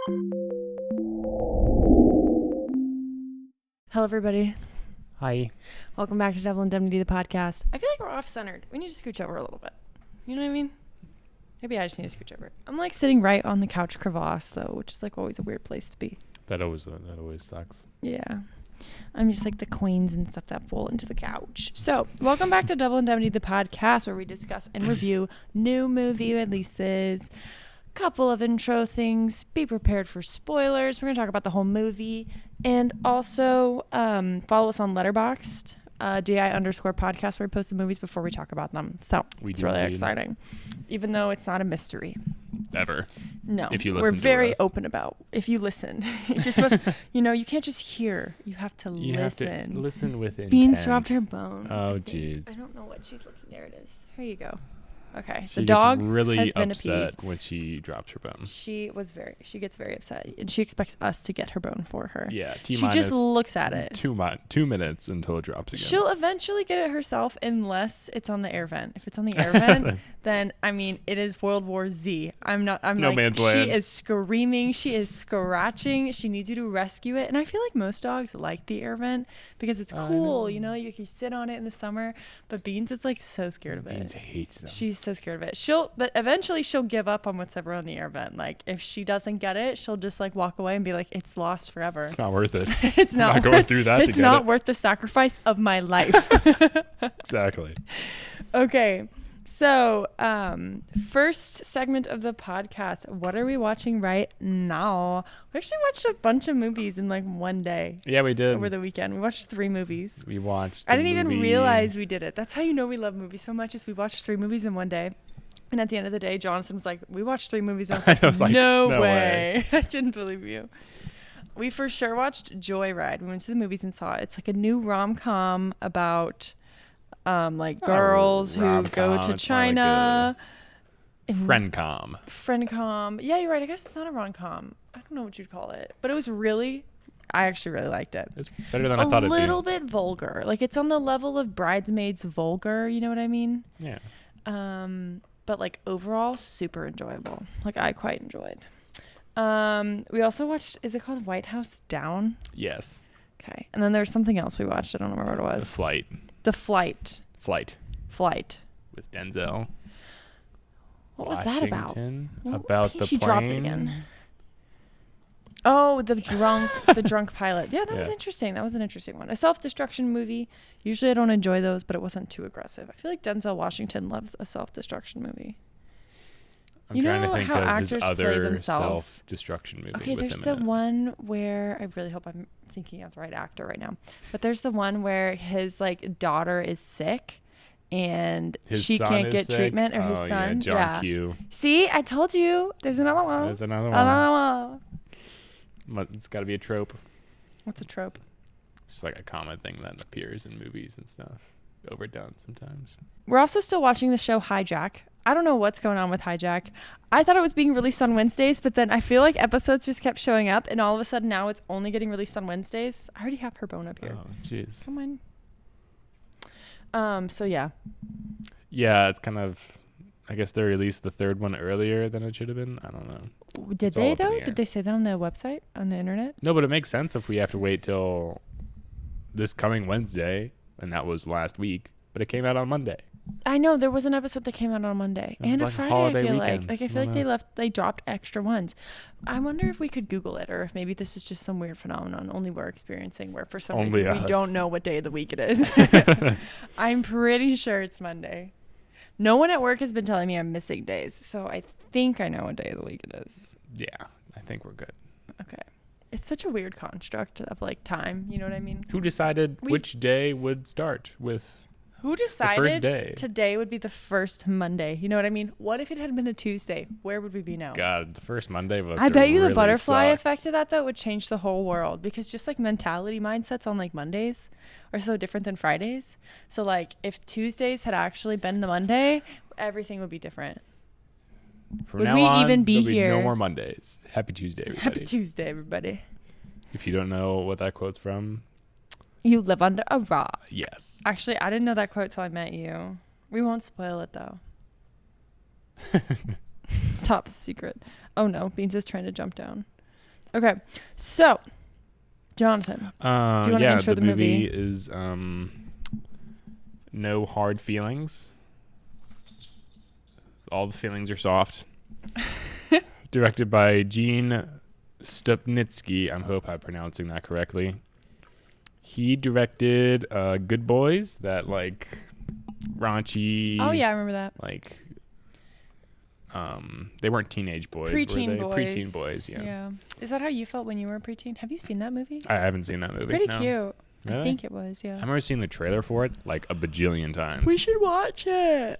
Hello, everybody. Hi. Welcome back to Double Indemnity, the podcast. I feel like we're off-centered. We need to scooch over a little bit. You know what I mean? Maybe I just need to scooch over. I'm like sitting right on the couch crevasse, though, which is like always a weird place to be. That always sucks. Yeah. I'm just like the queens and stuff that fall into the couch. So, welcome back to Double Indemnity, the podcast, where we discuss and review new movie releases. Couple of intro things. Be prepared for spoilers. We're going to talk about the whole movie. And also follow us on LetterBoxd, DI_podcast, where we post the movies before we talk about them. So it's really exciting. Even though it's not a mystery. Ever. No. If you listen we're to very us. open about if you listen. You just must, you can't just hear. You have to listen. Have to listen with intent. Beans dropped her bone. Oh, jeez. I don't know what she's looking. There it is. Here you go. Okay. She the dog gets really has been upset appeased. when she drops her bone. She gets very upset, and she expects us to get her bone for her. Yeah. She just looks at it. 2 minutes until it drops again. She'll eventually get it herself unless it's on the air vent. If it's on the air vent, then it is World War Z. I'm no man's land. She is screaming. She is scratching. She needs you to rescue it. And I feel like most dogs like the air vent because it's cool. You can sit on it in the summer. But Beans is like so scared of it. Beans hates them. She's so scared of it. But eventually she'll give up on what's ever on the air vent. Like if she doesn't get it, she'll just like walk away and be like, it's lost forever. It's not worth it. It's not I'm not going through that. It's not worth the sacrifice of my life. Exactly. Okay. So, first segment of the podcast. What are we watching right now? We actually watched a bunch of movies in like one day. Yeah, we did. Over the weekend. We watched 3 movies. We watched I didn't even realize we did it. That's how you know we love movies so much is we watched 3 movies in one day. And at the end of the day, Jonathan was like, we watched 3 movies. And I was like, no way. I didn't believe you. We for sure watched Joyride. We went to the movies and saw it. It's like a new rom-com about girls who go to China. Friend-com. Yeah, you're right. I guess it's not a rom-com. I don't know what you'd call it. But it was I actually really liked it. It's better than I thought it'd be. A little bit vulgar. Like it's on the level of Bridesmaids vulgar. You know what I mean? Yeah. But like overall, super enjoyable. Like I quite enjoyed. We also watched, is it called White House Down? Yes. Okay. And then there's something else we watched. I don't remember what it was. The Flight. With Denzel. What was that about? About the she plane. Dropped it again. Oh, the drunk pilot. Yeah, that was interesting. That was an interesting one. A self-destruction movie. Usually I don't enjoy those, but it wasn't too aggressive. I feel like Denzel Washington loves a self-destruction movie. I'm trying to think of his other self-destruction movie. Okay, there's the one where I really hope I'm thinking of the right actor right now. But there's the one where his like daughter is sick and she can't get treatment, or his son. Yeah, John Q. See, I told you. There's another one. It's got to be a trope. What's a trope? It's just like a common thing that appears in movies and stuff. Overdone sometimes. We're also still watching the show Hijack. I don't know what's going on with Hijack. I thought it was being released on Wednesdays, but then I feel like episodes just kept showing up, and all of a sudden now it's only getting released on Wednesdays. I already have her bone up here. Oh, jeez. Come on. So yeah. Yeah, it's kind of, I guess they released the 3rd one earlier than it should have been. I don't know. Did they though? Did they say that on the website, on the internet? No, but it makes sense if we have to wait till this coming Wednesday, and that was last week, but it came out on Monday. I know there was an episode that came out on Monday and like a Friday. Holiday I feel weekend. like I feel like they dropped extra ones. I wonder if we could Google it, or if maybe this is just some weird phenomenon only we're experiencing, where for some reason we don't know what day of the week it is. I'm pretty sure it's Monday. No one at work has been telling me I'm missing days, so I think I know what day of the week it is. Yeah, I think we're good. Okay. It's such a weird construct of like time. You know what I mean? Who decided which day would start with? Who decided today would be the first Monday? You know what I mean? What if it had been a Tuesday? Where would we be now? God, the first Monday was. I bet you the butterfly effect of that, though, would change the whole world, because just like mentality mindsets on like Mondays are so different than Fridays. So like if Tuesdays had actually been the Monday, everything would be different. From now on, there'll be no more Mondays. Happy Tuesday, everybody. Happy Tuesday, everybody. If you don't know what that quote's from, you live under a rock. Yes. Actually, I didn't know that quote till I met you. We won't spoil it, though. Top secret. Oh, no. Beans is trying to jump down. Okay, so Jonathan, do you want to intro the movie? Is No Hard Feelings. All the feelings are soft. Directed by Gene Stupnitsky. I hope I'm pronouncing that correctly. He directed Good Boys, that like raunchy. Oh yeah, I remember that. Like, they weren't teenage boys. Preteen were they? boys. Preteen boys. Yeah. Is that how you felt when you were a preteen? Have you seen that movie? I haven't seen that movie. It's pretty no. cute. Really? I think it was. Yeah. I remember seeing the trailer for it like a bajillion times. We should watch it.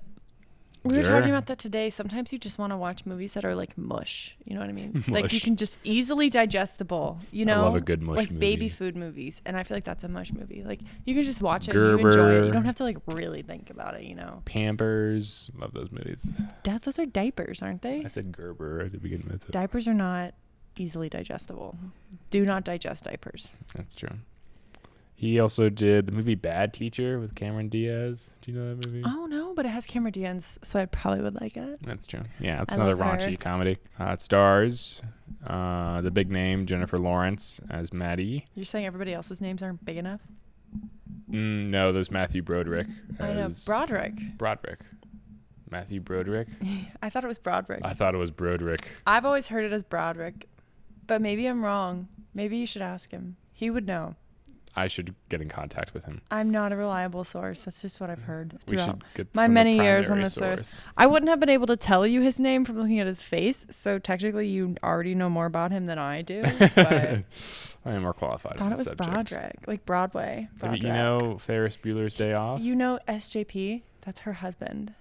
We were Sure. talking about that today. Sometimes you just want to watch movies that are like mush. You know what I mean? Like you Mush. can just easily digestible. You know, I love a good mush like movie. baby food movies, and I feel like that's a mush movie. Like you can just watch it, and Gerber. you enjoy it. You don't have to like really think about it. You know, Pampers. Love those movies. those are diapers, aren't they? I said Gerber to begin with. Diapers are not easily digestible. Do not digest diapers. That's true. He also did the movie Bad Teacher with Cameron Diaz. Do you know that movie? Oh no, but it has Cameron Diaz, so I probably would like it. That's true. Yeah, it's I another love her. raunchy comedy. It stars the big name Jennifer Lawrence as Maddie. You're saying everybody else's names aren't big enough? No, there's Matthew Broderick. I know, as Broderick. Matthew Broderick. I thought it was Broderick. I thought it was Broderick. I've always heard it as Broderick, but maybe I'm wrong. Maybe you should ask him. He would know. I should get in contact with him. I'm not a reliable source. That's just what I've heard We throughout should get my from the many years on primary this earth. source. I wouldn't have been able to tell you his name from looking at his face, so technically you already know more about him than I do. But I am more qualified I thought in it this was subject. Broderick, like Broadway. Maybe Broderick. you know Ferris Bueller's Day Off? You know SJP? That's her husband.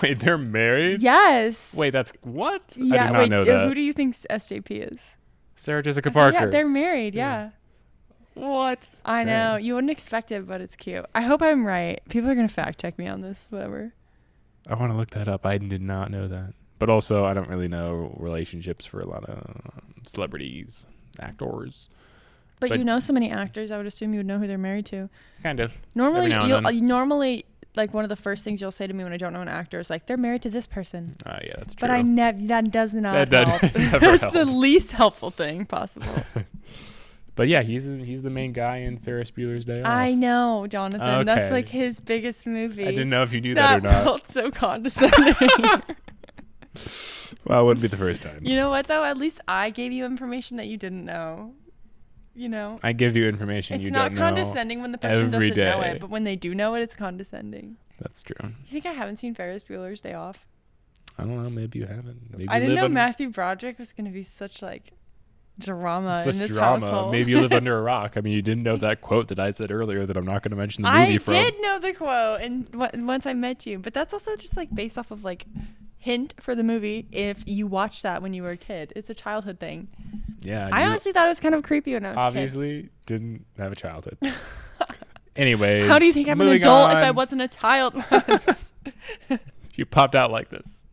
Wait, they're married? Yes. Wait, that's what? I Yeah. did not Wait. know that. Who do you think SJP is? Sarah Jessica Parker. Yeah, they're married. Yeah. What? I know. Dang. You wouldn't expect it, but it's cute. I hope I'm right. People are gonna fact check me on this. Whatever. I want to look that up. I did not know that. But also, I don't really know relationships for a lot of celebrities, actors. But you know so many actors. I would assume you would know who they're married to. Kind of. Normally, Every now and then. normally like one of the first things you'll say to me when I don't know an actor is like they're married to this person. Yeah, that's true. But that does not That help. never That's the helps. least helpful thing possible. But yeah, he's the main guy in Ferris Bueller's Day Off. I know, Jonathan. That's Okay. like his biggest movie. I didn't know if you knew that or That not. felt so condescending. Well, it wouldn't be the first time. You know what though? At least I gave you information that you didn't know. You know. I give you information you It's don't not know. condescending when the person every doesn't know day. it, but when they do know it, it's condescending. That's true. You think I haven't seen Ferris Bueller's Day Off? I don't know. Maybe you haven't. Maybe I you didn't live know un- Matthew Broderick was going to be such like drama such in this drama. household. Maybe you live under a rock. I mean, you didn't know that quote that I said earlier that I'm not going to mention the movie I from. did know the quote, and once I met you, but that's also just like based off of like hint for the movie. If you watched that when you were a kid, it's a childhood thing. Yeah. I you honestly thought it was kind of creepy when I was a kid. obviously didn't have a childhood. Anyways. How do you think I'm an moving adult if I on. wasn't a child once? You popped out like this.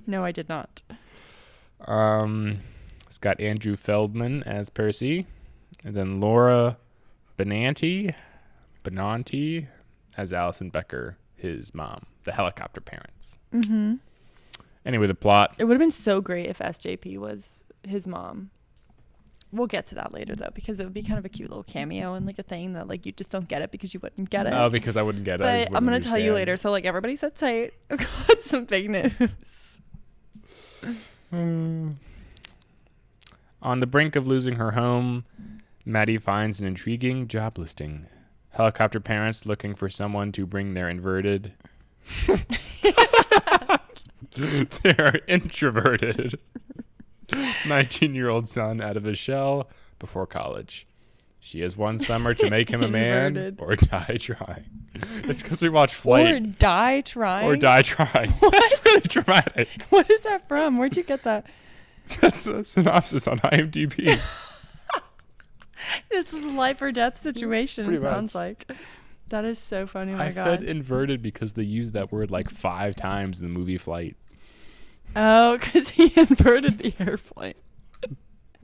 No, I did not. It's got Andrew Feldman as Percy, and then Laura Benanti as Allison Becker, his mom, the helicopter parents. Mm-hmm. Anyway, the plot. It would have been so great if SJP was his mom. We'll get to that later though, because it would be kind of a cute little cameo and like a thing that like you just don't get it because you wouldn't get it. Oh, because I wouldn't get it. I just But I'm wouldn't gonna tell you later. understand. So like everybody sit tight. I've got some big news. On the brink of losing her home, Maddie finds an intriguing job listing. Helicopter parents looking for someone to bring their inverted. Their introverted 19-year-old son out of his shell before college. She has one summer to make him a man Inverted. or die trying. It's because we watch Flight. Or die trying. Or die trying. That's really dramatic. What is that from? Where'd you get that? That's the synopsis on IMDb. This was a life or death situation. Pretty It sounds much. like. That is so funny. Oh my I god. said inverted because they used that word like 5 times in the movie Flight. Oh, because he inverted the airplane.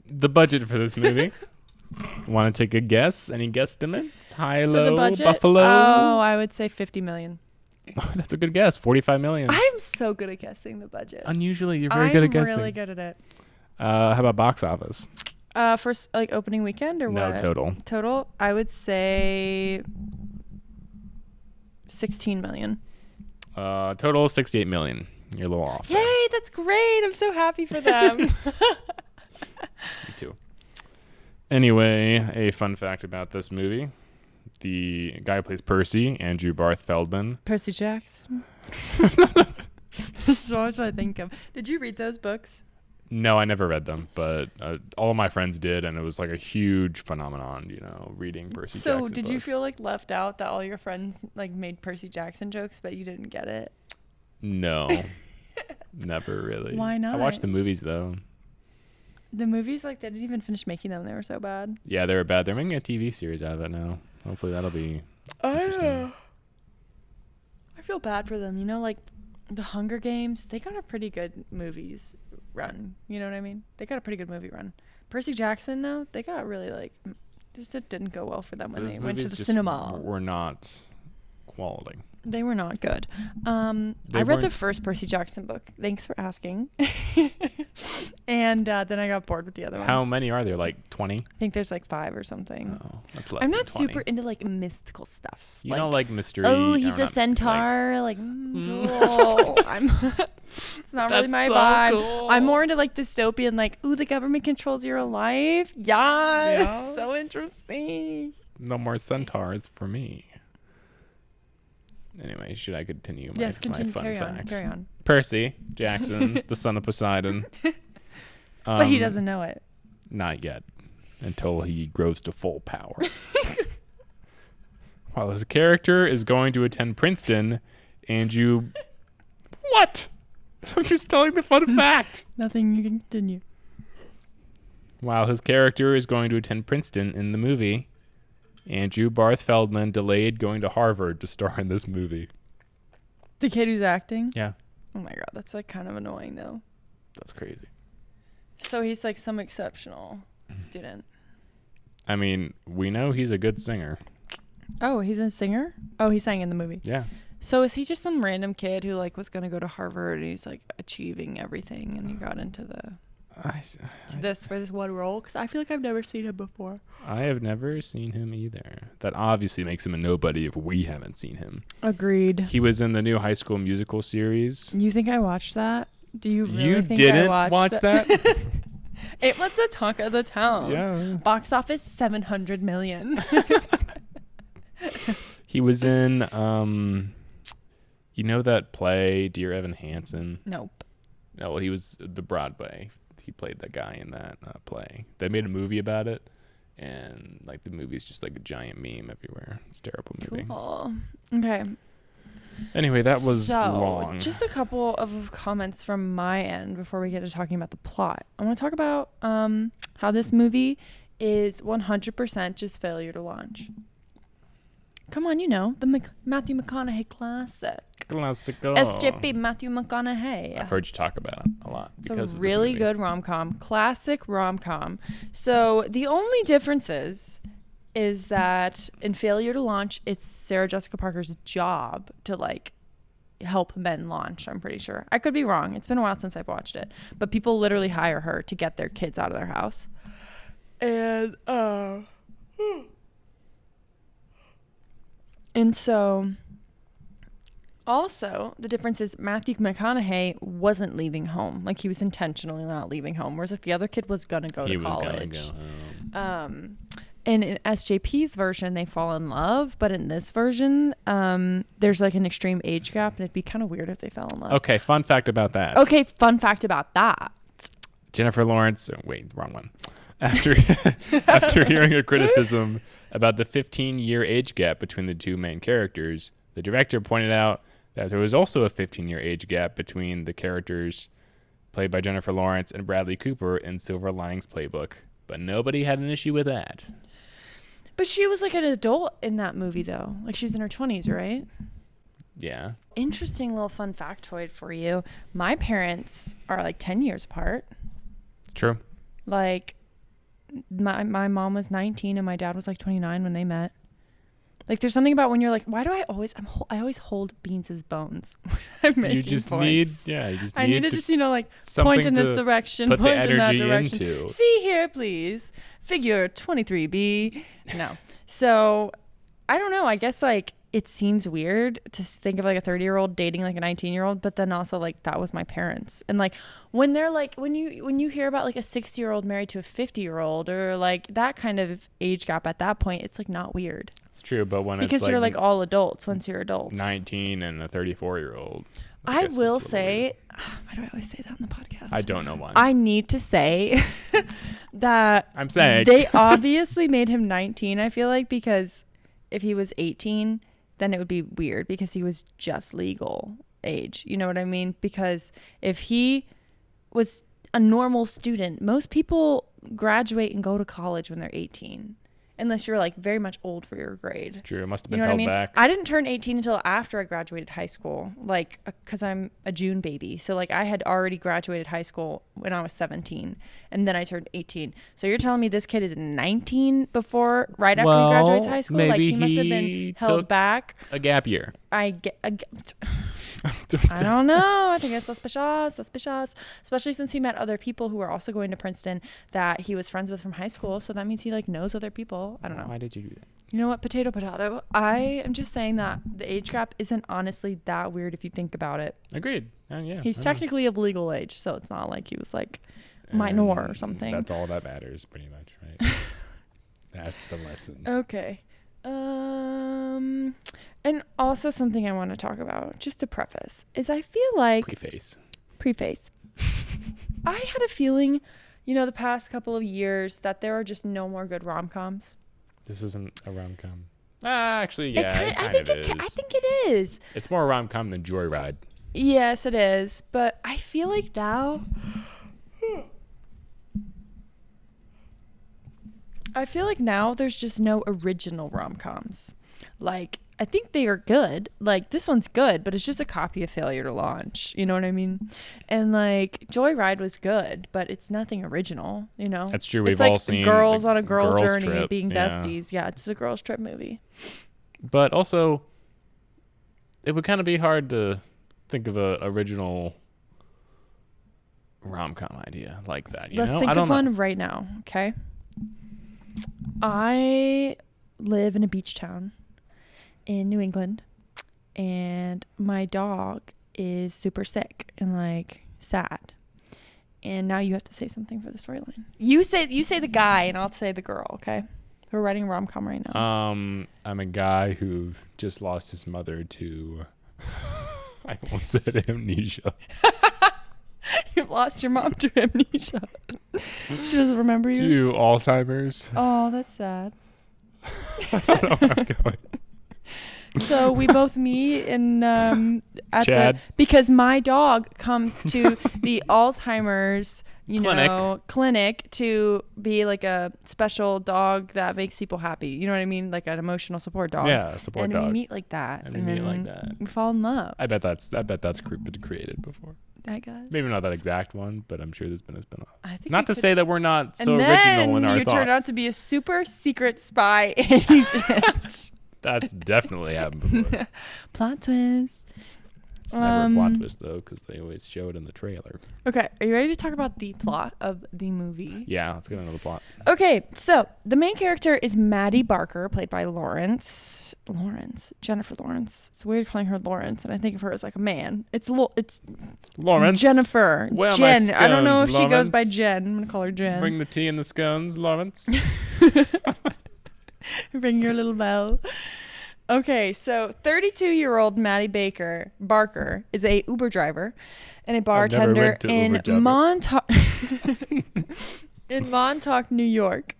The budget for this movie. Want to take a guess? Any guesstimates? High, For the low, budget? Buffalo? Oh, I would say 50 million. That's a good guess. 45 million. I'm so good at guessing the budget. Unusually, you're very good at guessing. I'm really good at it. How about box office? First, like opening weekend or No, what? total. Total, I would say 16 million. Total 68 million. You're a little off. there. Yay, that's great. I'm so happy for them. Me too. Anyway, a fun fact about this movie. The guy who plays Percy, Andrew Barth Feldman. Percy Jackson. So much what I think of. Did you read those books? No, I never read them, but all of my friends did, and it was like a huge phenomenon, reading Percy Jackson. So did you books. feel like left out that all your friends like made Percy Jackson jokes, but you didn't get it? No, never really. Why not? I watched the movies, though. The movies, like, they didn't even finish making them. They were so bad. Yeah, they were bad. They're making a TV series out of it now. Hopefully that'll be interesting. I feel bad for them. Like the Hunger Games, they got a pretty good movies run. You know what I mean? They got a pretty good movie run. Percy Jackson, though, they got really, like, just it didn't go well for them when Those they went to movies the just cinema. were not quality. They were not good. I read the first Percy Jackson book. Thanks for asking. And then I got bored with the other ones. How many are there? Like 20? I think there's like 5 or something. Oh, that's less I'm than not 20. super into like mystical stuff. You don't like mystery. Oh, or he's a not mystery, centaur. Cool. It's not really That's my so vibe. cool. I'm more into like dystopian, like, ooh, the government controls your life. Yes. So interesting. No more centaurs for me. Anyway, should I continue my, Yes, continue. my fun Carry fact? on. Carry on. Percy Jackson, the son of Poseidon. But he doesn't know it. Not yet, until he grows to full power. While his character is going to attend Princeton, Andrew... What? I'm just telling the fun fact. Nothing. You can continue. While his character is going to attend Princeton in the movie, Andrew Barth Feldman delayed going to Harvard to star in this movie. The kid who's acting? Yeah. Oh my god, that's like kind of annoying though. That's crazy. So he's like some exceptional student. I mean, we know he's a good singer. Oh, he's a singer? Oh, he sang in the movie. Yeah. So is he just some random kid who like was gonna go to Harvard and he's like achieving everything and he got into this for this one role? Because I feel like I've never seen him before. I have never seen him either. That obviously makes him a nobody if we haven't seen him. Agreed. He was in the new High School Musical series. You think I watched that? Do you really You think didn't I watch that? It was the talk of the town. Yeah. Box office 700 million. He was in, that play, Dear Evan Hansen? Nope. No, well, he was the Broadway. He played that guy in that play. They made a movie about it, and like the movie's just like a giant meme everywhere. It's a terrible movie. Cool. Okay. Anyway, that was long. Just a couple of comments from my end before we get to talking about the plot. I want to talk about how this movie is 100% just failure to launch. Come on, the Matthew McConaughey classic. Classical. SJP Matthew McConaughey. I've heard you talk about it a lot. It's a really good rom-com. Classic rom-com. So the only difference is that in Failure to Launch, it's Sarah Jessica Parker's job to like help men launch, I'm pretty sure. I could be wrong. It's been a while since I've watched it. But people literally hire her to get their kids out of their house. And so also the difference is Matthew McConaughey wasn't leaving home. Like he was intentionally not leaving home. Whereas like the other kid was going to go to college. He was going to go home. And in SJP's version, they fall in love. But in this version, there's like an extreme age gap. And it'd be kind of weird if they fell in love. Okay, fun fact about that. Okay, fun fact about that. Jennifer Lawrence, wrong one. After hearing a criticism about the 15-year age gap between the two main characters, the director pointed out that there was also a 15-year age gap between the characters played by Jennifer Lawrence and Bradley Cooper in Silver Linings Playbook. But nobody had an issue with that. But she was like an adult in that movie, though. Like she was in her 20s, right? Yeah. Interesting little fun factoid for you. My parents are like 10 years apart. It's true. Like my mom was 19 and my dad was like 29 when they met. Like there's something about when you're like, why do I always hold Beans' bones? I'm making You just points. need I need to just, like, something point in this to direction, put the point in that energy direction. into. See here, please. Figure 23B. No. So, I don't know. I guess, like, it seems weird to think of, like, a 30-year-old dating, like, a 19-year-old, but then also, like, that was my parents. And, like, when they're, like, when you hear about, like, a 60-year-old married to a 50-year-old or, like, that kind of age gap at that point, it's, like, not weird. It's true, but when because it's you're like all adults once you're adults. 19 and a 34-year-old. I will say, why do I always say that on the podcast? I don't know why. I need to say that I'm saying they obviously made him 19, I feel like, because if he was 18, then it would be weird because he was just legal age. You know what I mean? Because if he was a normal student, most people graduate and go to college when they're 18. Unless you're like very much old for your grade. It's true. It must have been you know held what I mean? back. I didn't turn 18 until after I graduated high school, like, because I'm a June baby. So, like, I had already graduated high school when I was 17, and then I turned 18. So you're telling me this kid is 19 right after he graduates high school? Like, he must have been held back. A gap year. I don't know. I think it's suspicious. Especially since he met other people who were also going to Princeton that he was friends with from high school. So that means he, like, knows other people. I don't know. Why did you do that? You know what? Potato. I am just saying that the age gap isn't honestly that weird if you think about it. Agreed. Yeah. He's technically of legal age, so it's not like he was, like, minor or something. That's all that matters, pretty much, right? That's the lesson. Okay. And also something I want to talk about, just to preface, is I feel like... Preface. I had a feeling, the past couple of years that there are just no more good rom-coms. This isn't a rom-com. Actually, yeah, it kind of is. I think it is. It's more a rom-com than Joyride. Yes, it is. But I feel like now... there's just no original rom-coms. Like, I think they are good. Like, this one's good, but it's just a copy of Failure to Launch. You know what I mean? And, like, Joyride was good, but it's nothing original, That's true. It's We've all seen girls on a girl journey trip. being besties. Yeah, it's a girls trip movie. But also, it would kind of be hard to think of a original rom-com idea like that. Let's think of one right now, okay? I live in a beach town in New England, and my dog is super sick and, like, sad. And now you have to say something for the storyline. You say the guy, and I'll say the girl. Okay, we're writing a rom-com right now. I'm a guy who just lost his mother to. I almost said amnesia. You lost your mom to amnesia. She doesn't remember you. To Alzheimer's. Oh, that's sad. I don't know where I'm going. So we both meet in Chad. because my dog comes to the Alzheimer's clinic to be like a special dog that makes people happy. You know what I mean? Like an emotional support dog. Yeah, support dog. And we meet like that. And we fall in love. I bet that's been created before. I guess. Maybe not that exact one, but I'm sure there's been a spin-off. Not to say that we're not so original in our thoughts. And then you turn out to be a super secret spy agent. That's definitely happened before. Plot twist. It's never a plot twist, though, because they always show it in the trailer. Okay, are you ready to talk about the plot of the movie? Yeah, let's get into the plot. Okay, so the main character is Maddie Barker, played by Jennifer Lawrence. It's weird calling her Lawrence, and I think of her as like a man. It's Lawrence. Jennifer. Well, Jen. I don't know if Lawrence. she goes by Jen. I'm gonna call her Jen. Bring the tea and the scones, Lawrence. Ring your little bell. Okay, so 32-year-old Maddie Barker is a Uber driver and a bartender in Montauk, New York.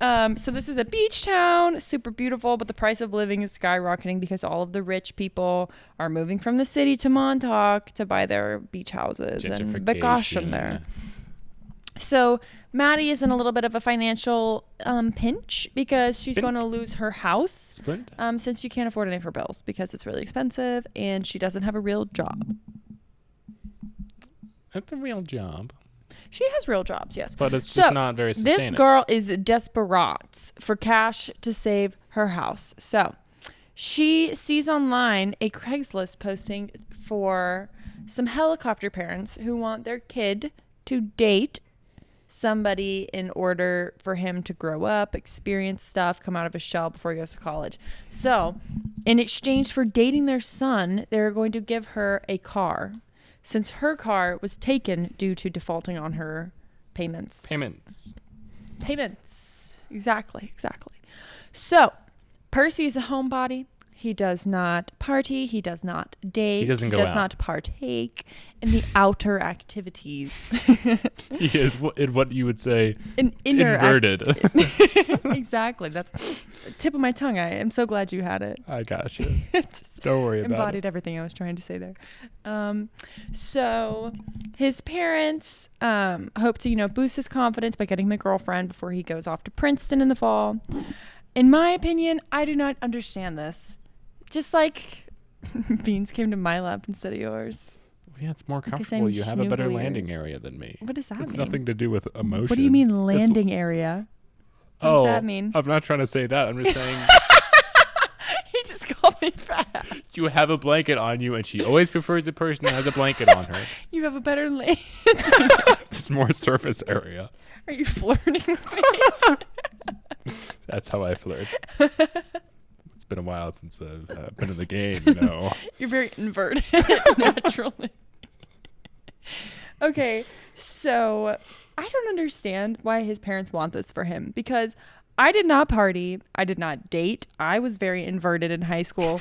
So this is a beach town, super beautiful, but the price of living is skyrocketing because all of the rich people are moving from the city to Montauk to buy their beach houses and vacation there. So Maddie is in a little bit of a financial pinch because she's going to lose her house since she can't afford any of her bills because it's really expensive and she doesn't have a real job. That's a real job. She has real jobs, yes. But it's just not very sustainable. This girl is desperate for cash to save her house. So she sees online a Craigslist posting for some helicopter parents who want their kid to date somebody in order for him to grow up, experience stuff, come out of his shell before he goes to college. So, in exchange for dating their son, they're going to give her a car, since her car was taken due to defaulting on her payments. Exactly. So, Percy is a homebody. He does not party. He does not date. He does not partake in the outer activities. He is what you would say inverted. Exactly. That's the tip of my tongue. I am so glad you had it. I got you. Don't worry about it. Embodied everything I was trying to say there. So his parents hope to, boost his confidence by getting him a girlfriend before he goes off to Princeton in the fall. In my opinion, I do not understand this. Just like Beans came to my lap instead of yours. Yeah, it's more comfortable. You have a better landing area than me. What does that mean? It's nothing to do with emotion. What do you mean landing area? What does that mean? I'm not trying to say that. I'm just saying. He just called me fat. You have a blanket on you, and she always prefers a person that has a blanket on her. You have a better land. It's more surface area. Are you flirting with me? That's how I flirt. It's been a while since I've been in the game, You're very inverted naturally. Okay, so I don't understand why his parents want this for him, because I did not party. I did not date. I was very inverted in high school.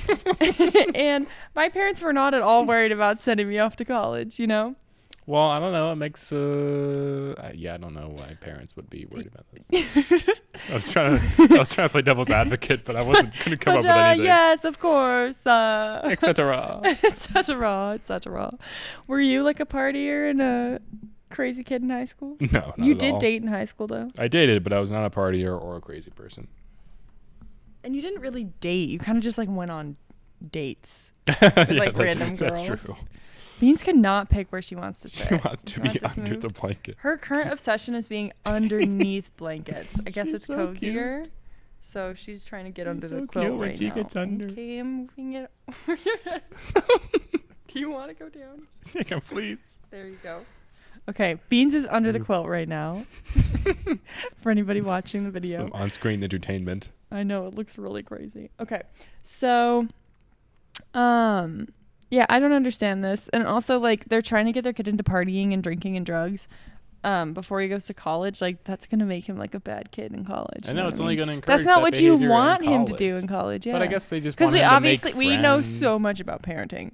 And my parents were not at all worried about sending me off to college, Well, I don't know. It makes I don't know why parents would be worried about this. I was trying to play devil's advocate, but I wasn't going to come up with anything. Yes, of course. Etc. Etc. Were you like a partier and a crazy kid in high school? No, you did date in high school though. I dated, but I was not a partier or a crazy person. And you didn't really date. You kind of just like went on dates with random girls. That's true. Beans cannot pick where she wants to sit. She wants to be under the blanket. Her current obsession is being underneath blankets. I guess it's so cozier. Cute. So she's trying to get under the quilt right now. Gets under. Okay, I'm moving it over your head. Do you want to go down? Yeah, please. There you go. Okay, Beans is under the quilt right now. For anybody watching the video. Some on-screen entertainment. I know, it looks really crazy. Okay, so, yeah, I don't understand this. And also, they're trying to get their kid into partying and drinking and drugs before he goes to college. That's going to make him, a bad kid in college. I know, it's only going to encourage That's not what you want him to college. do in college, yeah. But I guess they just want him to make friends. We know so much about parenting.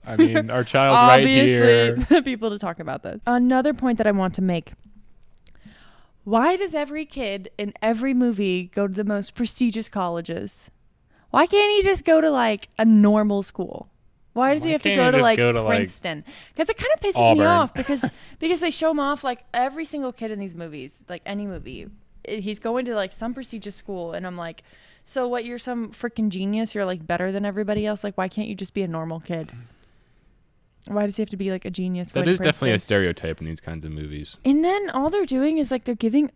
Our child's right here. Obviously, the people to talk about this. Another point that I want to make. Why does every kid in every movie go to the most prestigious colleges? Why can't he just go to a normal school? Why does he have to go to Princeton? Because it kind of pisses me off because they show him off every single kid in these movies, any movie. He's going to some prestigious school, and I'm like, so what? You're some freaking genius? You're better than everybody else? Why can't you just be a normal kid? Why does he have to be a genius? That is definitely a stereotype in these kinds of movies. And then all they're doing is they're giving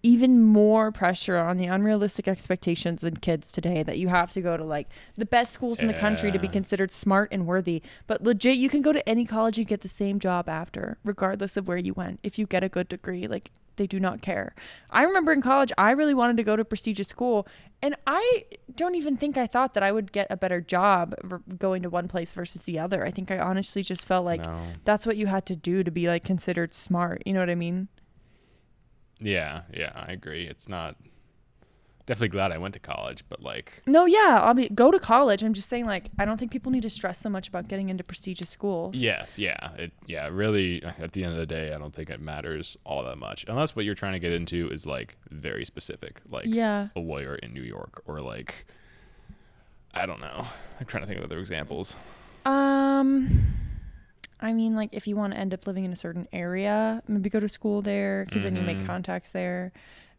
even more pressure on the unrealistic expectations in kids today that you have to go to the best schools in the country to be considered smart and worthy. But legit, you can go to any college and get the same job after, regardless of where you went. If you get a good degree, they do not care. I remember in college, I really wanted to go to a prestigious school, and I don't even think I thought that I would get a better job going to one place versus the other. I think I honestly just felt that's what you had to do to be considered smart. You know what I mean? Yeah, I agree. It's not definitely glad I went to college, but no, yeah, go to college. I'm just saying I don't think people need to stress so much about getting into prestigious schools. Yes, really at the end of the day, I don't think it matters all that much unless what you're trying to get into is very specific, a lawyer in New York or I don't know. I'm trying to think of other examples. I mean, if you want to end up living in a certain area, maybe go to school there, because then you make contacts there,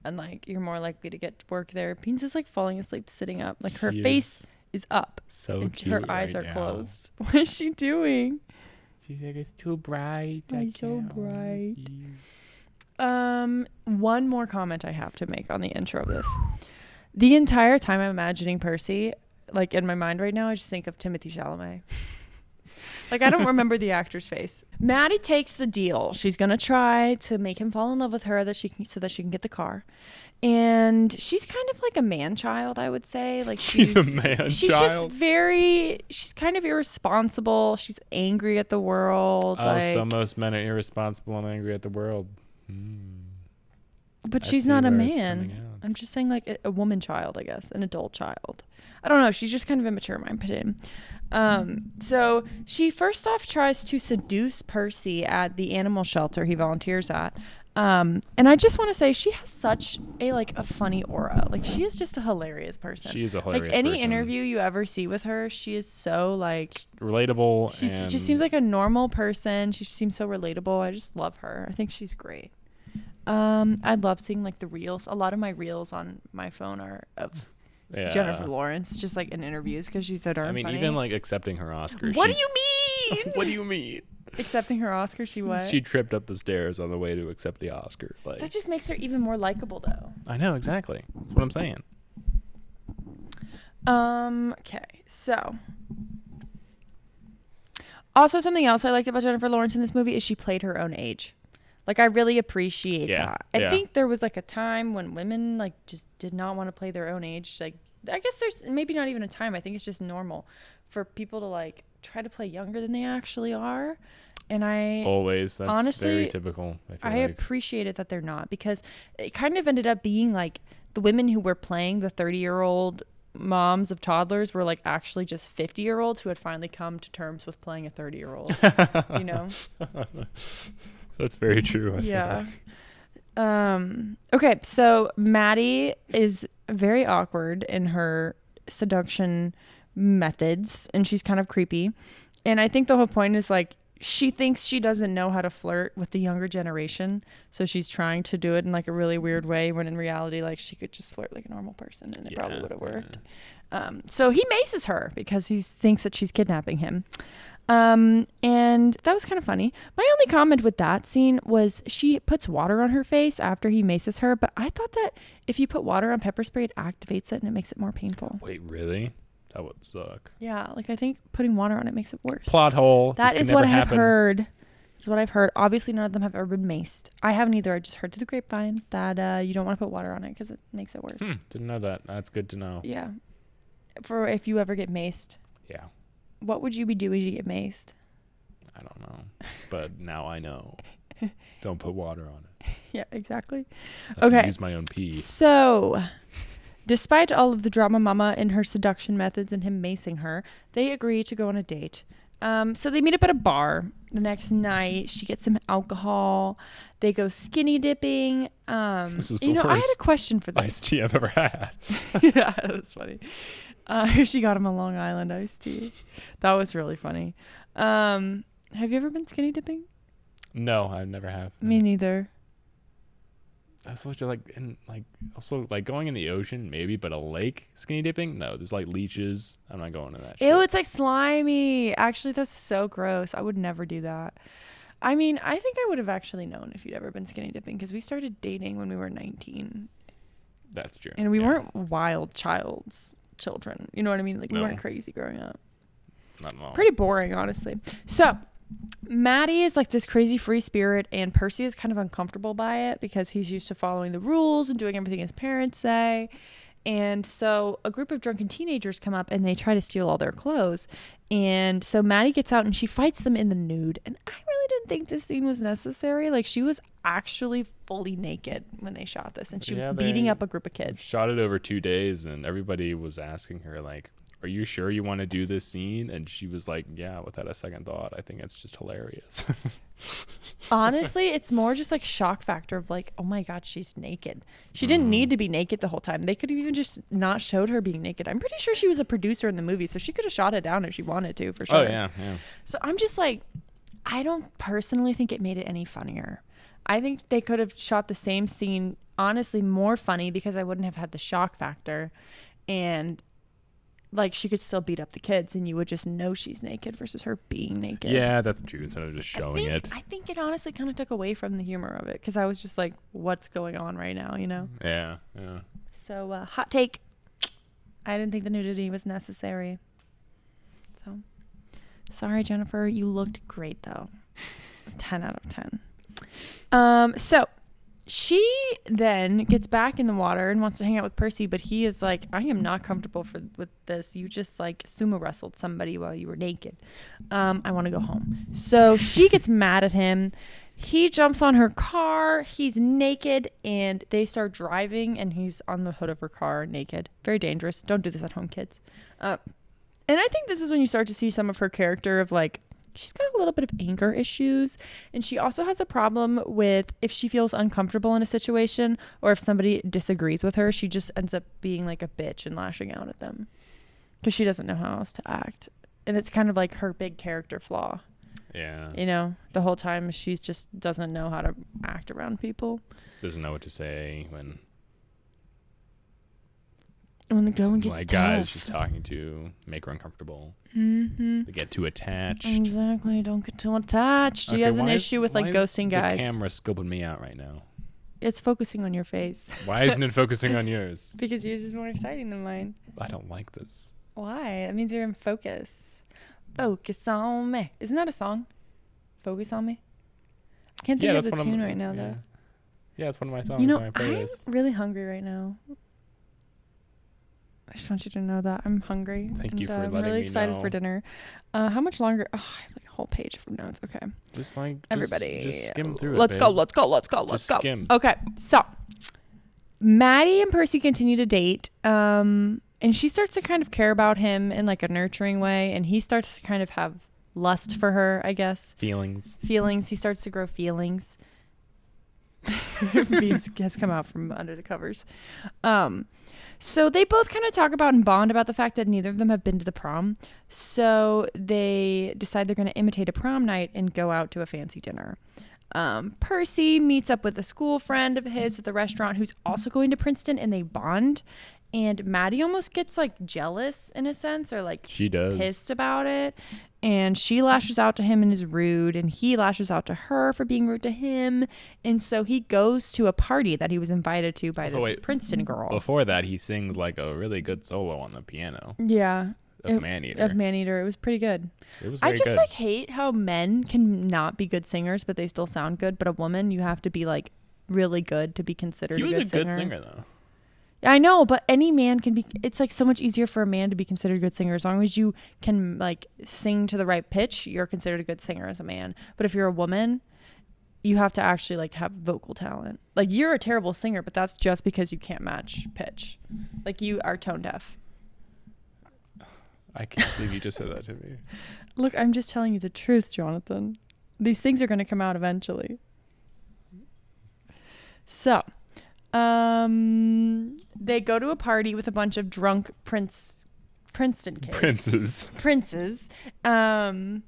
and you're more likely to get work there. Beans is falling asleep sitting up. Her face is up. So and cute. Her eyes are now. closed. What is she doing? She's it's too bright. It's so bright. One more comment I have to make on the intro of this. The entire time I'm imagining Percy, like in my mind right now, I just think of Timothée Chalamet. Like, I don't remember the actor's face. Maddie takes the deal. She's going to try to make him fall in love with her so that she can get the car. And she's kind of like a man-child, I would say. Like she's a man-child? She's kind of irresponsible. She's angry at the world. Oh, so most men are irresponsible and angry at the world. But she's not a man. I'm just saying like a woman child, I guess, an adult child. I don't know. She's just kind of immature in my opinion. So she first off tries to seduce Percy at the animal shelter he volunteers at. And I just want to say she has such a funny aura. Like, she is just a hilarious person. She is a hilarious person. Like, any person. interview you ever see with her, she is so like just relatable. She just seems like a normal person. She seems so relatable. I just love her. I think she's great. I'd love seeing like the reels. A lot of my reels on my phone are of Jennifer Lawrence, just like in interviews, because she's so darn funny. Even like accepting her Oscar. What do you mean? What do you mean? Accepting her Oscar, she what? She tripped up the stairs on the way to accept the Oscar. Like, that just makes her even more likable, though. I know, exactly. That's what I'm saying. Okay, so also something else I liked about Jennifer Lawrence in this movie is she played her own age. Like, I really appreciate that. I think there was like a time when women like just did not want to play their own age. Like, I guess there's maybe not even a time. I think it's just normal for people to like try to play younger than they actually are. And that's honestly very typical. I appreciate it that they're not, because it kind of ended up being like the women who were playing the 30-year-old moms of toddlers were like actually just 50-year-olds who had finally come to terms with playing a 30-year-old. You know? That's very true. Yeah. Okay, so Maddie is very awkward in her seduction methods, and she's kind of creepy. And I think the whole point is like she thinks she doesn't know how to flirt with the younger generation, so she's trying to do it in like a really weird way, when in reality like she could just flirt like a normal person and it probably would have worked. So he maces her because he thinks that she's kidnapping him. And that was kind of funny. My only comment with that scene was she puts water on her face after he maces her, but I thought that if you put water on pepper spray, it activates it and it makes it more painful. Wait, really? That would suck. Yeah, like I think putting water on it makes it worse. Plot hole. That is what I've heard. It's what I've heard. Obviously, none of them have ever been maced. I haven't either. I just heard through the grapevine that you don't want to put water on it because it makes it worse. Didn't know that. That's good to know. Yeah. For if you ever get maced. Yeah. What would you be doing to get maced? I don't know, but now I know. Don't put water on it. Yeah, exactly. I have to use my own pee. So, despite all of the drama mama and her seduction methods and him macing her, they agree to go on a date. So they meet up at a bar the next night. She gets some alcohol. They go skinny dipping. This is the worst I had a question for this. iced tea I've ever had. Yeah, that's funny. She got him a Long Island iced tea. That was really funny. Have you ever been skinny dipping? No, I never have. No. Me neither. I was also going in the ocean, maybe, but a lake skinny dipping? No, there's like leeches. I'm not going to that shit. Ew, it's like slimy. Actually, that's so gross. I would never do that. I mean, I think I would have actually known if you'd ever been skinny dipping, because we started dating when we were 19. That's true. And we weren't wild children. You know what I mean? Like, we weren't crazy growing up. Not at all. Pretty boring, honestly. So, Maddie is like this crazy free spirit, and Percy is kind of uncomfortable by it because he's used to following the rules and doing everything his parents say. And so a group of drunken teenagers come up and they try to steal all their clothes. And so Maddie gets out and she fights them in the nude. And I really didn't think this scene was necessary. Like, she was actually fully naked when they shot this, and she was beating up a group of kids. Shot it over 2 days, and everybody was asking her, like, are you sure you want to do this scene? And she was like, yeah, without a second thought. I think it's just hilarious. Honestly, it's more just like shock factor of like, oh my God, she's naked. She didn't need to be naked the whole time. They could have even just not showed her being naked. I'm pretty sure she was a producer in the movie, so she could have shot it down if she wanted to, for sure. Oh, yeah. So I'm just like, I don't personally think it made it any funnier. I think they could have shot the same scene, honestly, more funny, because I wouldn't have had the shock factor. And like, she could still beat up the kids and you would just know she's naked versus her being naked. Yeah, that's true. Instead of just showing it. I think it honestly kind of took away from the humor of it, because I was just like, what's going on right now, you know? Yeah. So, hot take. I didn't think the nudity was necessary. So, sorry, Jennifer. You looked great, though. 10 out of 10. So, she then gets back in the water and wants to hang out with Percy, but he is like, I am not comfortable with this. You just like sumo wrestled somebody while you were naked. I want to go home. So she gets mad at him. He jumps on her car. He's naked and they start driving and he's on the hood of her car naked. Very dangerous. Don't do this at home, kids. And I think this is when you start to see some of her character of like, she's got a little bit of anger issues, and she also has a problem with if she feels uncomfortable in a situation or if somebody disagrees with her, she just ends up being like a bitch and lashing out at them because she doesn't know how else to act. And it's kind of like her big character flaw. Yeah. You know, the whole time she's just doesn't know how to act around people. Doesn't know what to say when the going gets like tough. guys she's talking to make her uncomfortable. Mm-hmm. They get too attached. Exactly. Don't get too attached. She has an issue with like ghosting guys. The camera scoping me out right now. It's focusing on your face. Why isn't it focusing on yours? Because yours is more exciting than mine. I don't like this. Why? That means you're in focus. Focus on me. Isn't that a song? Focus on me. I can't think of the tune right now, though. Yeah, it's one of my songs. You know, on my playlist. I'm really hungry right now. I just want you to know that I'm hungry. Thank you for letting me know. I'm really excited for dinner. How much longer? Oh, I have like a whole page of notes. Okay. Just like everybody, just skim through let's it. Go. Let's go. Skim. Okay. So, Maddie and Percy continue to date. And she starts to kind of care about him in like a nurturing way, and he starts to kind of have lust for her, I guess. Feelings. He starts to grow feelings. Beans has come out from under the covers. So they both kind of talk about and bond about the fact that neither of them have been to the prom. So they decide they're going to imitate a prom night and go out to a fancy dinner. Percy meets up with a school friend of his at the restaurant who's also going to Princeton, and they bond. And Maddie almost gets like jealous in a sense, or like she does pissed about it. And she lashes out to him and is rude, and he lashes out to her for being rude to him. And so he goes to a party that he was invited to by this Princeton girl. Before that, he sings like a really good solo on the piano. Yeah. Of Maneater. It was pretty good. It was very good. I just good. like hate how men can not be good singers, but they still sound good. But a woman, you have to be like really good to be considered a good singer. He was a good singer though. I know, but any man can be. It's like so much easier for a man to be considered a good singer as long as you can like sing to the right pitch. You're considered a good singer as a man. But if you're a woman, you have to actually like have vocal talent. Like you're a terrible singer, but that's just because you can't match pitch. Like you are tone deaf. I can't believe you just said that to me. Look, I'm just telling you the truth, Jonathan. These things are going to come out eventually. So, they go to a party with a bunch of drunk Princeton kids. Princes. And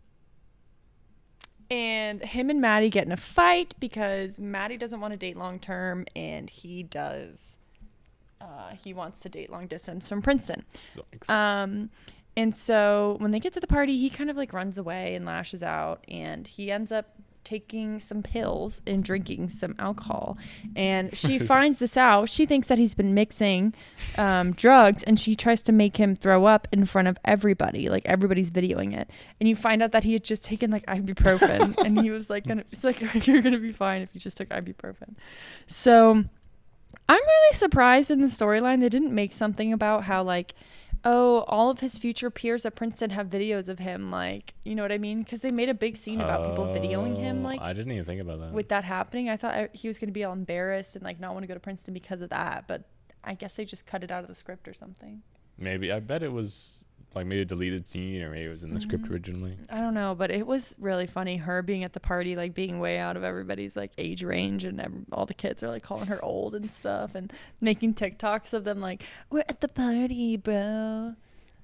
him and Maddie get in a fight because Maddie doesn't want to date long term, and he does. He wants to date long distance from Princeton. And so when they get to the party, he kind of like runs away and lashes out, and he ends up taking some pills and drinking some alcohol. And she finds this out. She thinks that he's been mixing drugs, and she tries to make him throw up in front of everybody. Like everybody's videoing it. And you find out that he had just taken like ibuprofen, and he was like, it's like, you're going to be fine if you just took ibuprofen. So I'm really surprised in the storyline they didn't make something about how like, oh, all of his future peers at Princeton have videos of him, like, you know what I mean? Because they made a big scene about people videoing him, like. I didn't even think about that. With that happening, I thought he was going to be all embarrassed and like not want to go to Princeton because of that. But I guess they just cut it out of the script or something. Maybe. I bet it was like maybe a deleted scene, or maybe it was in the script originally. I don't know, but it was really funny. Her being at the party, like being way out of everybody's like age range, and all the kids are like calling her old and stuff, and making TikToks of them like, we're at the party, bro.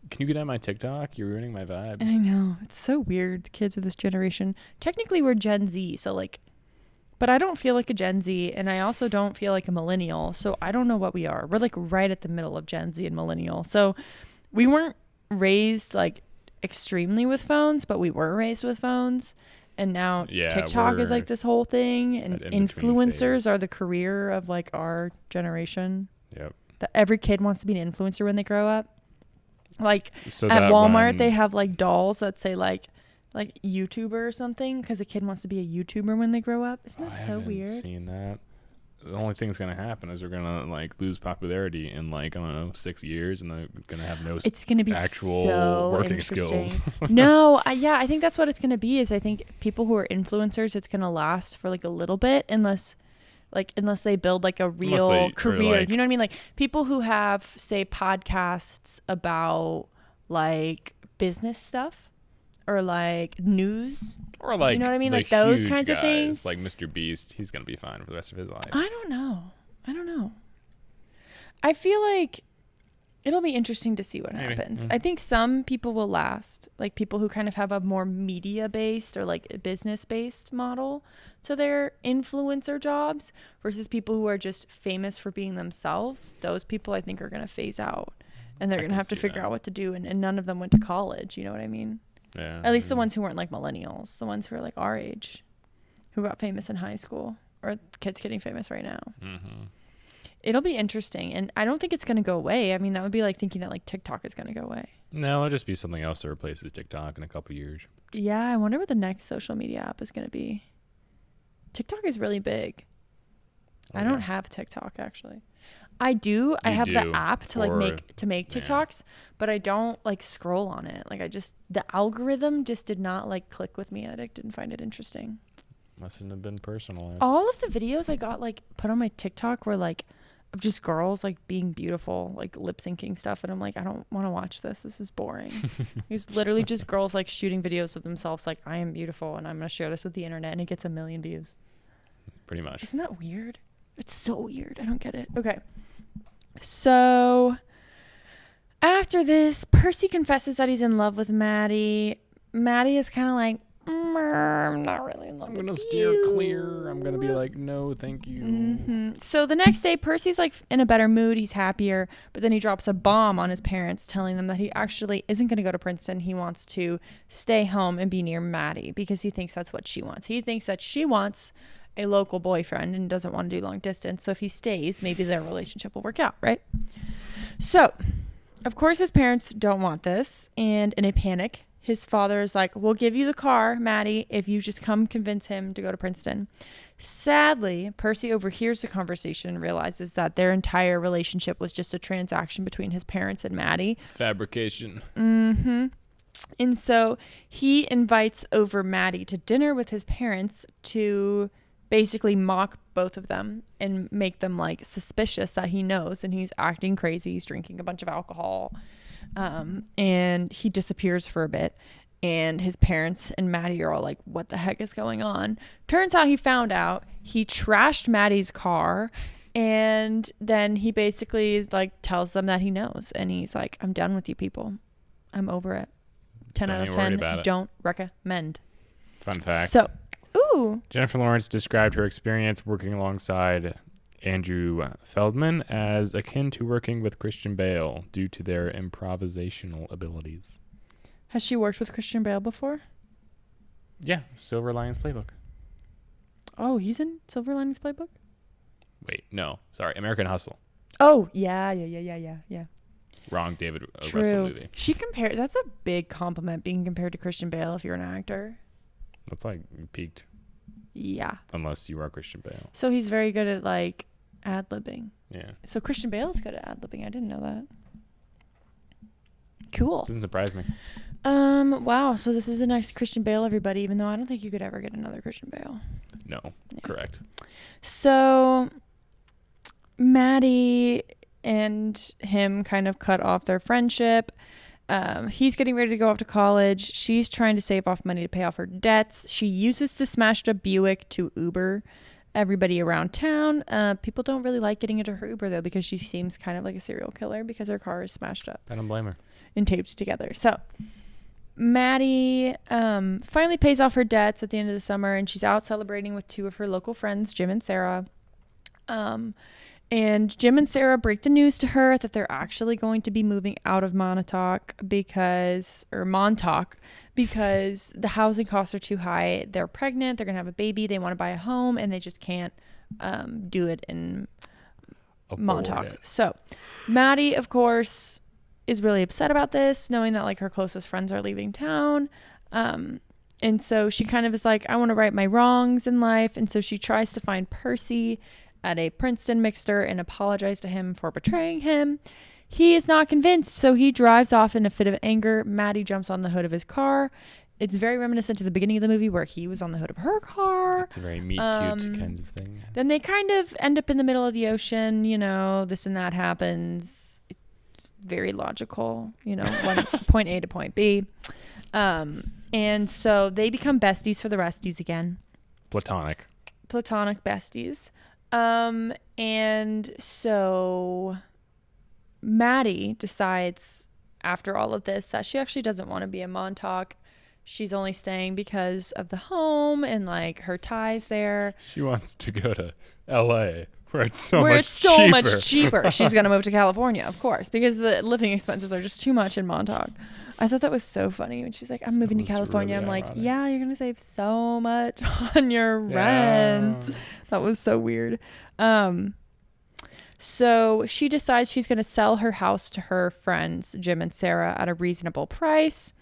Can you get on my TikTok? You're ruining my vibe. I know. It's so weird. The kids of this generation. Technically, we're Gen Z, so like, but I don't feel like a Gen Z, and I also don't feel like a millennial, so I don't know what we are. We're like right at the middle of Gen Z and millennial. So we weren't raised like extremely with phones, but we were raised with phones, and now TikTok is like this whole thing, and influencers are the career of like our generation. Yep. that every kid wants to be an influencer when they grow up. Like So at that Walmart, when- they have like dolls that say like YouTuber or something because a kid wants to be a YouTuber when they grow up. Isn't that I so haven't weird? seen that. The only thing that's gonna happen is they're gonna like lose popularity in like, I don't know, 6 years, and they're gonna have no It's gonna be actual so working interesting. skills. No, I think that's what it's gonna be. Is I think people who are influencers, it's gonna last for like a little bit, unless they build like a real they- or, career. like- You know what I mean? Like people who have, say, podcasts about like business stuff or like news. Or like, you know what I mean? the Like those huge kinds of guys, things. like Mr. Beast. He's gonna be fine for the rest of his life. I don't know. I feel like it'll be interesting to see what Maybe. happens. Mm. I think some people will last, like people who kind of have a more media-based or like business-based model to their influencer jobs versus people who are just famous for being themselves. Those people I think are going to phase out, and they're I going to can have to see figure that. out what to do, and none of them went to college. You know what I mean? Yeah. At least the ones who weren't like millennials, the ones who are like our age, who got famous in high school, or kids getting famous right now. Mm-hmm. It'll be interesting, and I don't think it's going to go away. I mean, that would be like thinking that like TikTok is going to go away. No, it'll just be something else that replaces TikTok in a couple years. Yeah, I wonder what the next social media app is going to be. TikTok is really big. Oh, I don't yeah. have TikTok actually. I do. I You have the do app to like for- make yeah. TikToks, but I don't like scroll on it. Like the algorithm just did not like click with me. I like, didn't find it interesting. Mustn't have been personalized. All of the videos I got like put on my TikTok were like of just girls like being beautiful, like lip syncing stuff, and I'm like, I don't want to watch this. This is boring. It's literally just girls like shooting videos of themselves like, I am beautiful and I'm gonna share this with the internet, and it gets 1 million views. Pretty much. Isn't that weird? It's so weird. I don't get it. Okay. So after this, Percy confesses that he's in love with Maddie. Maddie is kind of like, I'm not really in love I'm with gonna you. steer clear. I'm gonna be like, no, thank you. Mm-hmm. So the next day, Percy's like in a better mood. He's happier, but then he drops a bomb on his parents, telling them that he actually isn't going to go to Princeton. He wants to stay home and be near Maddie because he thinks that's what she wants. He thinks that she wants a local boyfriend and doesn't want to do long distance. So if he stays, maybe their relationship will work out, right? So, of course, his parents don't want this, and in a panic, his father is like, we'll give you the car, Maddie, if you just come convince him to go to Princeton. Sadly, Percy overhears the conversation and realizes that their entire relationship was just a transaction between his parents and Maddie. Fabrication. Mm-hmm. And so he invites over Maddie to dinner with his parents to basically mock both of them and make them like suspicious that he knows, and he's acting crazy. He's drinking a bunch of alcohol. And he disappears for a bit, and his parents and Maddie are all like, what the heck is going on? Turns out he found out. He trashed Maddie's car, and then he basically like tells them that he knows, and he's like, I'm done with you people. I'm over it. 10 Don't out of even worry 10. about it. Don't recommend. Fun fact. So, ooh. Jennifer Lawrence described her experience working alongside Andrew Feldman as akin to working with Christian Bale due to their improvisational abilities. Has she worked with Christian Bale before? Yeah, Silver Linings Playbook. Oh, he's in Silver Linings Playbook? Wait, no, sorry, American Hustle. Oh, yeah. Wrong, David Russell True. movie. That's a big compliment, being compared to Christian Bale if you're an actor. That's like peaked, Yeah. unless you are Christian Bale. So he's very good at like ad-libbing. Yeah, So Christian Bale is good at ad-libbing. I didn't know that. Cool. doesn't surprise me. Wow. So this is the next Christian Bale, everybody, even though I don't think you could ever get another Christian Bale. No, Yeah. correct. So Maddie and him kind of cut off their friendship. He's getting ready to go off to college. She's trying to save off money to pay off her debts. She uses the smashed up Buick to Uber everybody around town. People don't really like getting into her Uber though, because she seems kind of like a serial killer because her car is smashed up I don't blame her. and taped together. So Maddie finally pays off her debts at the end of the summer, and she's out celebrating with two of her local friends, Jim and Sarah. And Jim and Sarah break the news to her that they're actually going to be moving out of Montauk because the housing costs are too high. They're pregnant. They're going to have a baby. They want to buy a home, and they just can't do it in Montauk. So Maddie, of course, is really upset about this, knowing that like her closest friends are leaving town. And so she kind of is like, I want to right my wrongs in life. And so she tries to find Percy at a Princeton mixer and apologize to him for betraying him. He is not convinced, so he drives off in a fit of anger. Maddie jumps on the hood of his car. It's very reminiscent to the beginning of the movie where he was on the hood of her car. It's a very meet cute kind of thing. Then they kind of end up in the middle of the ocean, this and that happens. It's very logical, point A to point B. And so they become besties for the resties again. Platonic Besties. And so Maddie decides after all of this that she actually doesn't want to be in Montauk. She's only staying because of the home and like her ties there. She wants to go to LA where it's so much cheaper. She's going to move to California, of course, because the living expenses are just too much in Montauk. I thought that was so funny when she's like, I'm moving to California. Really I'm like, ironic. yeah, you're going to save so much on your rent. That was so weird. So she decides she's going to sell her house to her friends, Jim and Sarah, at a reasonable price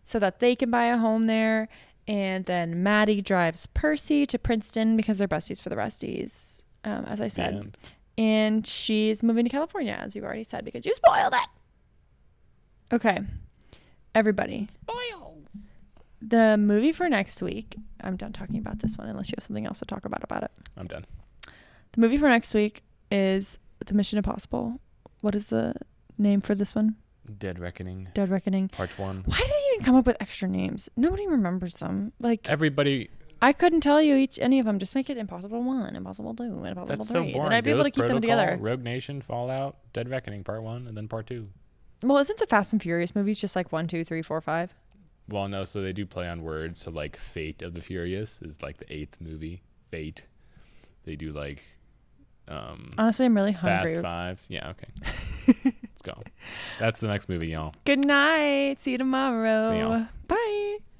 so that they can buy a home there. And then Maddie drives Percy to Princeton because they're besties for the resties, as I said. And she's moving to California, as you already said, because you spoiled it. Okay. Everybody. Spoiled. The movie for next week, I'm done talking about this one unless you have something else to talk about it. I'm done. The movie for next week is The Mission Impossible. What is the name for this one? Dead Reckoning. Part 1. Why did they even come up with extra names? Nobody remembers them. Like everybody. I couldn't tell you any of them. Just make it Impossible 1, Impossible 2, Impossible 3. That's so boring. Then I'd be able to keep them together. Rogue Nation, Fallout, Dead Reckoning, Part 1, and then Part 2. Well, isn't the Fast and Furious movies just like 1, 2, 3, 4, 5? Well, no, so they do play on words. So like Fate of the Furious is like the 8th movie. Fate. They do like honestly, I'm really hungry. Fast 5. Yeah, okay. Let's go. That's the next movie, y'all. Good night. See you tomorrow. See y'all. Bye.